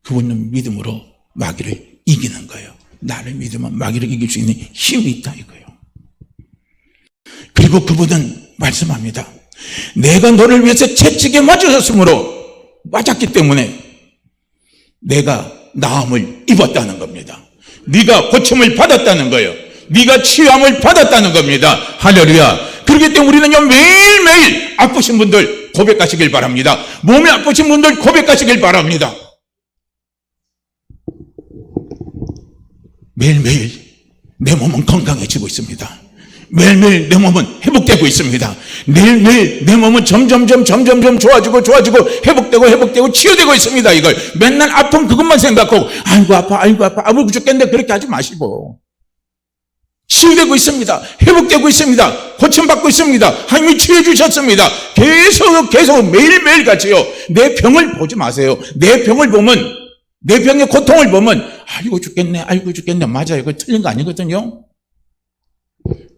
그분은 믿음으로 마귀를 이기는 거예요. 나를 믿으면 마귀를 이길 수 있는 힘이 있다 이거예요. 그리고 그분은 말씀합니다. 내가 너를 위해서 채찍에 맞았기 때문에 내가 나음을 입었다는 겁니다. 네가 고침을 받았다는 거예요. 네가 치유함을 받았다는 겁니다. 할렐루야. 그렇기 때문에 우리는요, 매일매일 아프신 분들 고백하시길 바랍니다. 몸이 아프신 분들 고백하시길 바랍니다. 매일매일 내 몸은 건강해지고 있습니다. 매일매일 내 몸은 회복되고 있습니다. 매일매일 내 몸은 점점 좋아지고 회복되고 치유되고 있습니다. 이걸 맨날 아픈 그것만 생각하고 아이고 아파 죽겠는데 그렇게 하지 마시고 치유되고 있습니다. 회복되고 있습니다. 고침받고 있습니다. 하나님이 치유해 주셨습니다. 계속 매일매일 같이요. 내 병을 보지 마세요. 내 병을 보면, 내 병의 고통을 보면 아이고 죽겠네 맞아요. 그거 틀린 거 아니거든요.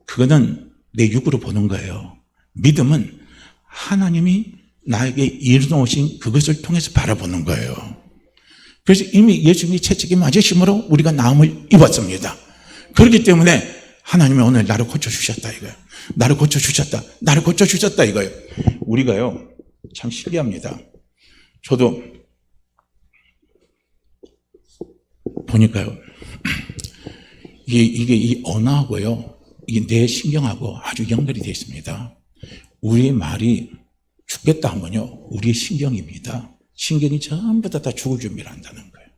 그거는 내 육으로 보는 거예요. 믿음은 하나님이 나에게 이루어놓으신 그것을 통해서 바라보는 거예요. 그래서 이미 예수님이 채찍에 맞으심으로 우리가 나음을 입었습니다. 그렇기 때문에 하나님이 오늘 나를 고쳐주셨다 이거예요. 나를 고쳐주셨다 이거예요. 우리가요, 참 신기합니다. 저도 보니까요, 이게 이 언어하고요, 이게 내 신경하고 아주 연결이 되어 있습니다. 우리의 말이 죽겠다 하면요, 우리의 신경입니다. 신경이 전부 다 죽을 준비를 한다는 거예요.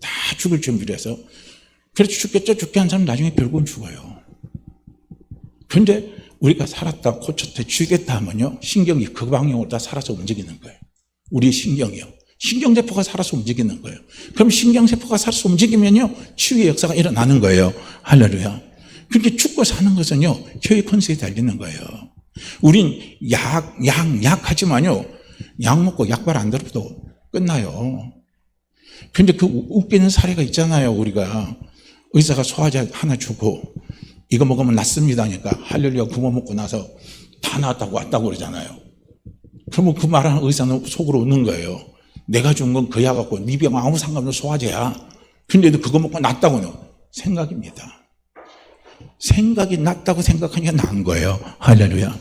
다 죽을 준비를 해서, 그래서 죽게 한 사람 나중에 결국은 죽어요. 그런데 우리가 살았다, 고쳤다, 죽겠다 하면요, 신경이 그 방향으로 다 살아서 움직이는 거예요. 우리의 신경이요. 신경세포가 살아서 움직이는 거예요. 그럼 신경세포가 살아서 움직이면요, 치유의 역사가 일어나는 거예요. 할렐루야. 그렇게 죽고 사는 것은요, 혀의 컨셉에 달리는 거예요. 우린 약하지만요, 약 먹고 약발 안 들어도 끝나요. 근데 그 웃기는 사례가 있잖아요. 우리가 의사가 소화제 하나 주고 이거 먹으면 낫습니다 하니까 할렐루야 그거 먹고 나서 다 나았다고 왔다고 그러잖아요. 그러면 그 말하는 의사는 속으로 웃는 거예요. 내가 준 건 그 약 갖고 네 병 아무 상관없는 소화제야. 근데도 그거 먹고 낫다고는 생각입니다. 생각이 낫다고 생각하니까 나은 거예요. 할렐루야.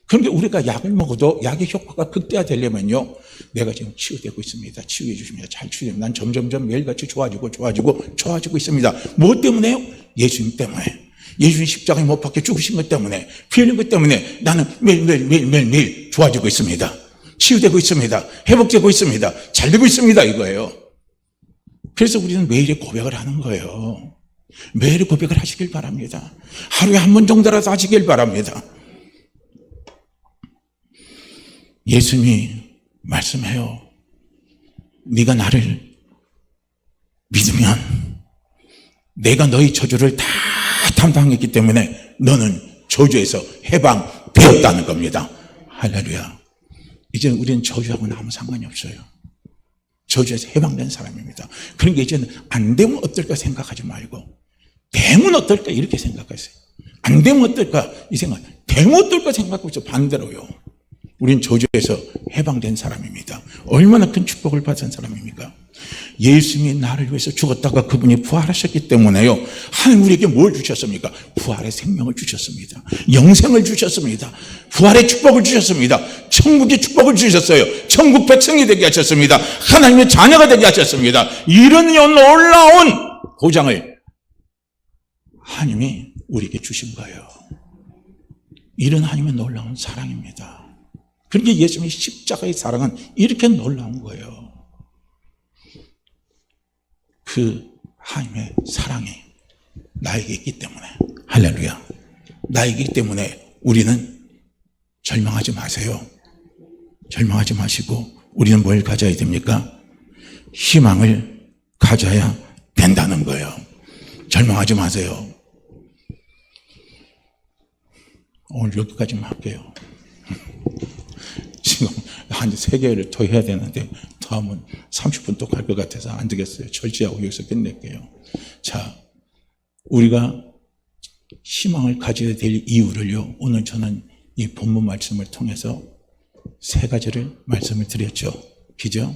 그런데 우리가 약을 먹어도 약의 효과가 극대화되려면요, 내가 지금 치유되고 있습니다. 치유해 주십니다. 잘 치유됩니다. 난 점점점 매일같이 좋아지고 있습니다. 무엇 때문에요? 예수님 때문에. 예수님 십자가에 못 박혀 죽으신 것 때문에, 피 흘린 것 때문에 나는 매일 좋아지고 있습니다. 치유되고 있습니다. 회복되고 있습니다. 잘 되고 있습니다. 이거예요. 그래서 우리는 매일의 고백을 하는 거예요. 매일 고백을 하시길 바랍니다. 하루에 한 번 정도라도 하시길 바랍니다. 예수님이 말씀해요. 네가 나를 믿으면 내가 너희 저주를 다 담당했기 때문에 너는 저주에서 해방되었다는 겁니다. 할렐루야. 이제 우리는 저주하고는 아무 상관이 없어요. 저주에서 해방된 사람입니다. 그러니까 이제는 안 되면 어떨까 생각하지 말고, 되면 어떨까 이렇게 생각하세요. 안 되면 어떨까 이 생각, 되면 어떨까 생각하고 있어. 반대로요. 우린 저주에서 해방된 사람입니다. 얼마나 큰 축복을 받은 사람입니까? 예수님이 나를 위해서 죽었다가 그분이 부활하셨기 때문에요, 하나님 우리에게 뭘 주셨습니까? 부활의 생명을 주셨습니다. 영생을 주셨습니다. 부활의 축복을 주셨습니다. 천국의 축복을 주셨어요. 천국 백성이 되게 하셨습니다. 하나님의 자녀가 되게 하셨습니다. 이런 놀라운 보장을 하나님이 우리에게 주신 거예요. 이런 하나님의 놀라운 사랑입니다. 그러니까 예수님의 십자가의 사랑은 이렇게 놀라운 거예요. 그 하나님의 사랑이 나에게 있기 때문에, 할렐루야, 나에게 있기 때문에 우리는 절망하지 마세요. 절망하지 마시고 우리는 뭘 가져야 됩니까? 희망을 가져야 된다는 거예요. 절망하지 마세요. 오늘 여기까지만 할게요. 지금 한 3개를 더 해야 되는데 더 하면 30분 또 갈 것 같아서 안 되겠어요. 절제하고 여기서 끝낼게요. 자, 우리가 희망을 가져야 될 이유를요, 오늘 저는 이 본문 말씀을 통해서 3가지를 말씀을 드렸죠. 그죠?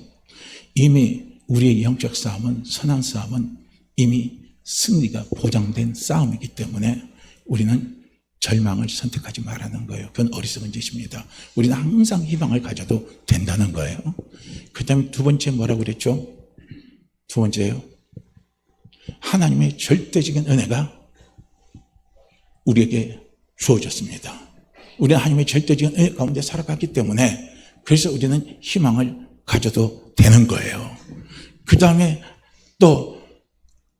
이미 우리의 영적 싸움은, 선한 싸움은 이미 승리가 보장된 싸움이기 때문에 우리는 절망을 선택하지 말라는 거예요. 그건 어리석은 짓입니다. 우리는 항상 희망을 가져도 된다는 거예요. 그 다음에 2번째 뭐라고 그랬죠? 2번째요. 하나님의 절대적인 은혜가 우리에게 주어졌습니다. 우리는 하나님의 절대적인 은혜 가운데 살아갔기 때문에, 그래서 우리는 희망을 가져도 되는 거예요. 그 다음에 또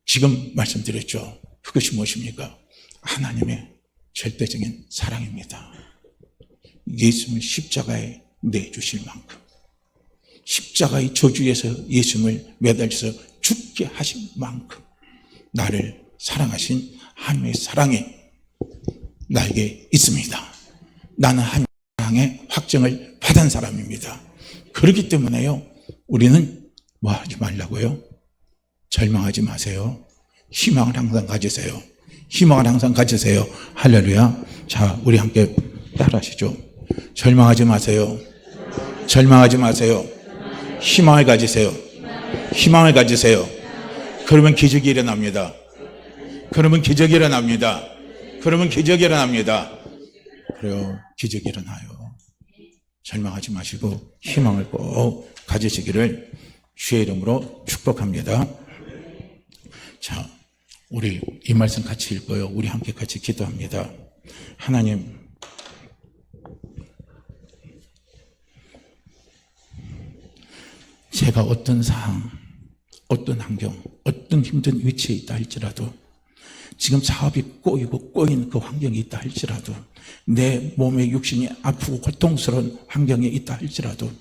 지금 말씀드렸죠. 그것이 무엇입니까? 하나님의 절대적인 사랑입니다. 예수님을 십자가에 내주실 만큼, 십자가의 저주에서 예수님을 매달려서 죽게 하신 만큼 나를 사랑하신 하나님의 사랑이 나에게 있습니다. 나는 하나님의 사랑의 확증을 받은 사람입니다. 그렇기 때문에요, 우리는 뭐 하지 말라고요? 절망하지 마세요. 희망을 항상 가지세요. 희망을 항상 가지세요. 할렐루야. 자, 우리 함께 따라하시죠. 절망하지 마세요. 절망하지 마세요. 희망을 가지세요. 희망을 가지세요. 그러면 기적이 일어납니다. 그러면 기적이 일어납니다. 그러면 기적이 일어납니다. 그래요. 기적이 일어나요. 절망하지 마시고 희망을 꼭 가지시기를 주의 이름으로 축복합니다. 자, 우리 이 말씀 같이 읽어요. 우리 함께 같이 기도합니다. 하나님, 제가 어떤 상황, 어떤 환경, 어떤 힘든 위치에 있다 할지라도, 지금 사업이 꼬이는 그 환경이 있다 할지라도, 내 몸의 육신이 아프고 고통스러운 환경에 있다 할지라도,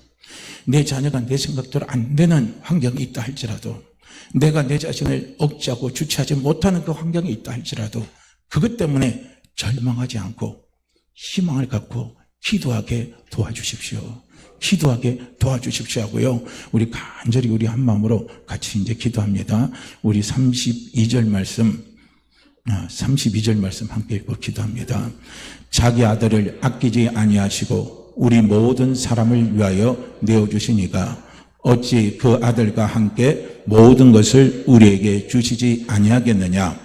내 자녀가 내 생각대로 안 되는 환경이 있다 할지라도, 내가 내 자신을 억제하고 주체하지 못하는 그 환경에 있다 할지라도, 그것 때문에 절망하지 않고 희망을 갖고 기도하게 도와주십시오. 기도하게 도와주십시오 하고요. 우리 간절히 우리 한 마음으로 같이 이제 기도합니다. 우리 32절 말씀 함께 읽고 기도합니다. 자기 아들을 아끼지 아니하시고 우리 모든 사람을 위하여 내어주시니가 어찌 그 아들과 함께 모든 것을 우리에게 주시지 아니하겠느냐.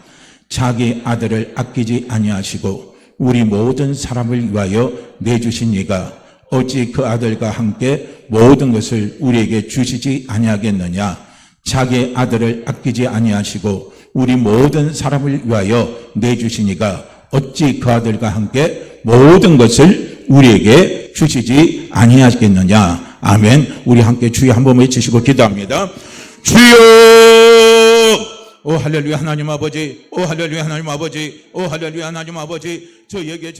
자기 아들을 아끼지 아니하시고 우리 모든 사람을 위하여 내주신 이가 어찌 그 아들과 함께 모든 것을 우리에게 주시지 아니하겠느냐. 자기 아들을 아끼지 아니하시고 우리 모든 사람을 위하여 내주신 이가 어찌 그 아들과 함께 모든 것을 우리에게 주시지 아니하겠느냐. 아멘. 우리 함께 주여 한번 외치시고 기도합니다. 주여! 오 할렐루야 하나님 아버지, 오 할렐루야 하나님 아버지, 오 할렐루야 하나님 아버지, 저에게